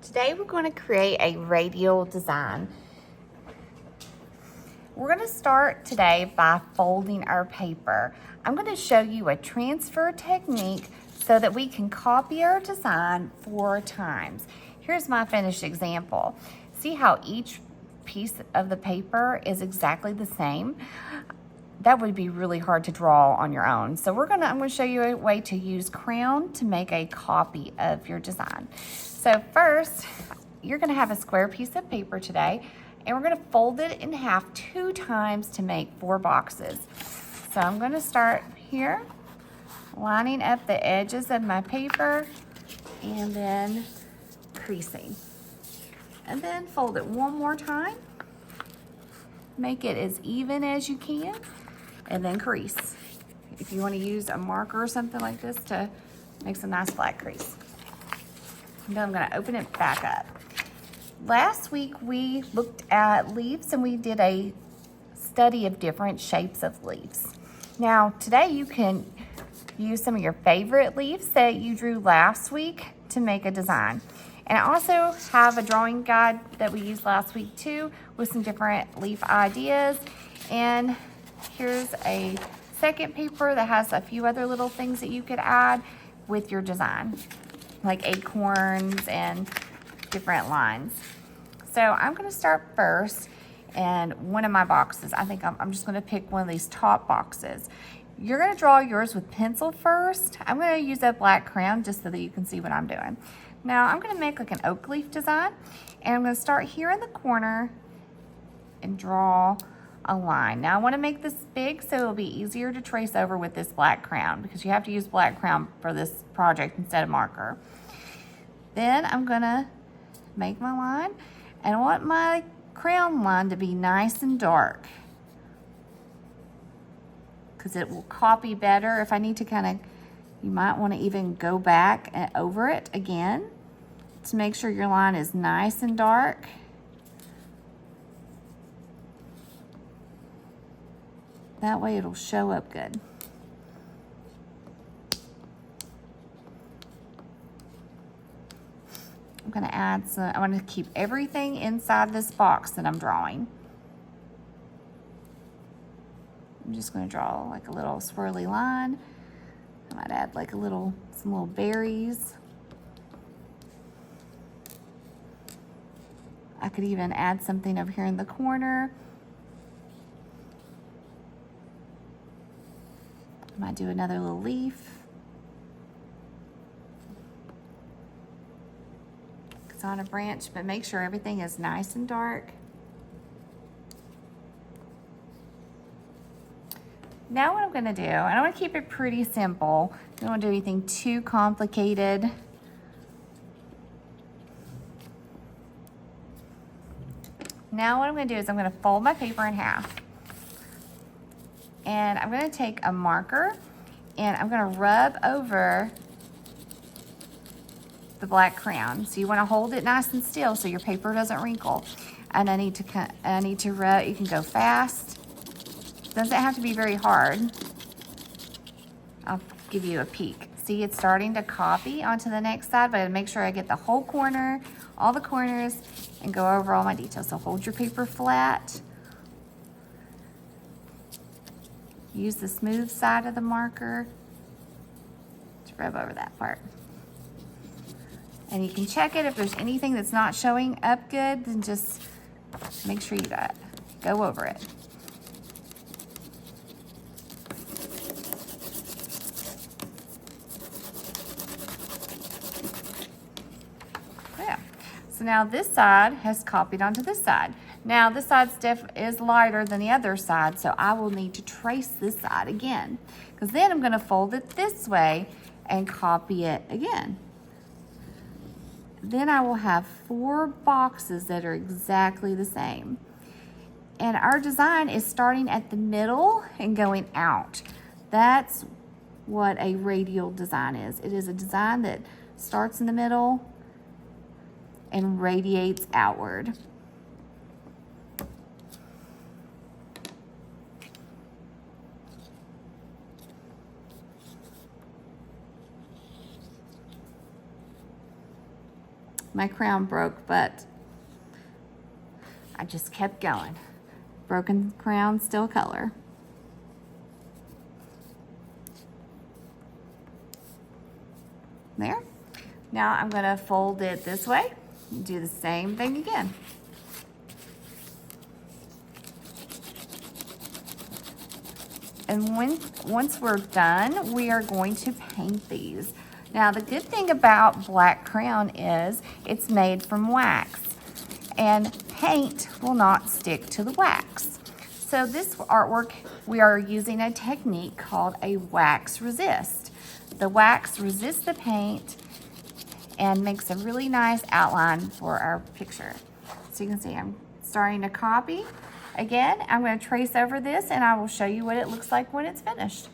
Today we're going to create a radial design. We're going to start today by folding our paper. I'm going to show you a transfer technique so that we can copy our design 4 times. Here's my finished example. See how each piece of the paper is exactly the same? That would be really hard to draw on your own. So I'm going to show you a way to use crayon to make a copy of your design. So first, you're going to have a square piece of paper today, and we're going to fold it in half 2 times to make 4 boxes. So I'm going to start here, lining up the edges of my paper, and then creasing. And then fold it one more time. Make it as even as you can, and then crease. If you want to use a marker or something like this to make some nice flat crease. And then I'm going to open it back up. Last week we looked at leaves and we did a study of different shapes of leaves. Now today you can use some of your favorite leaves that you drew last week to make a design. And I also have a drawing guide that we used last week too with some different leaf ideas. And here's a second paper that has a few other little things that you could add with your design, like acorns and different lines. So I'm going to start first in one of my boxes. I think I'm just going to pick one of these top boxes. You're going to draw yours with pencil first. I'm going to use a black crayon just so that you can see what I'm doing. Now I'm going to make like an oak leaf design, and I'm going to start here in the corner and draw a line. Now I want to make this big so it'll be easier to trace over with this black crayon, because you have to use black crayon for this project instead of marker. Then I'm going to make my line, and I want my crayon line to be nice and dark because it will copy better. If I need to you might want to even go back and over it again to make sure your line is nice and dark. That way it'll show up good. I'm going to add some, I want to keep everything inside this box that I'm drawing. I'm just going to draw like a little swirly line. I might add like some little berries. I could even add something over here in the corner. I might do another little leaf. It's on a branch, but make sure everything is nice and dark. Now what I'm going to do, and I want to keep it pretty simple. I don't want to do anything too complicated. Now what I'm going to do is I'm going to fold my paper in half. And I'm going to take a marker and I'm going to rub over the black crayon. So you want to hold it nice and still so your paper doesn't wrinkle. And I need to rub, you can go fast. Doesn't have to be very hard. I'll give you a peek. See, it's starting to copy onto the next side, but I make sure I get the whole corner, all the corners, and go over all my details. So hold your paper flat. Use the smooth side of the marker to rub over that part. And you can check it if there's anything that's not showing up good, then just make sure you go over it. So now this side has copied onto this side. Now this side is lighter than the other side, so I will need to trace this side again, because then I'm going to fold it this way and copy it again. Then I will have 4 boxes that are exactly the same. And our design is starting at the middle and going out. That's what a radial design is. It is a design that starts in the middle and radiates outward. My crown broke, but I just kept going. Broken crown, still color. There. Now I'm going to fold it this way and do the same thing again. And once we're done, we are going to paint these. Now the good thing about black crown is it's made from wax, and paint will not stick to the wax. So this artwork, we are using a technique called a wax resist. The wax resists the paint and makes a really nice outline for our picture. So you can see I'm starting to copy. Again, I'm going to trace over this and I will show you what it looks like when it's finished.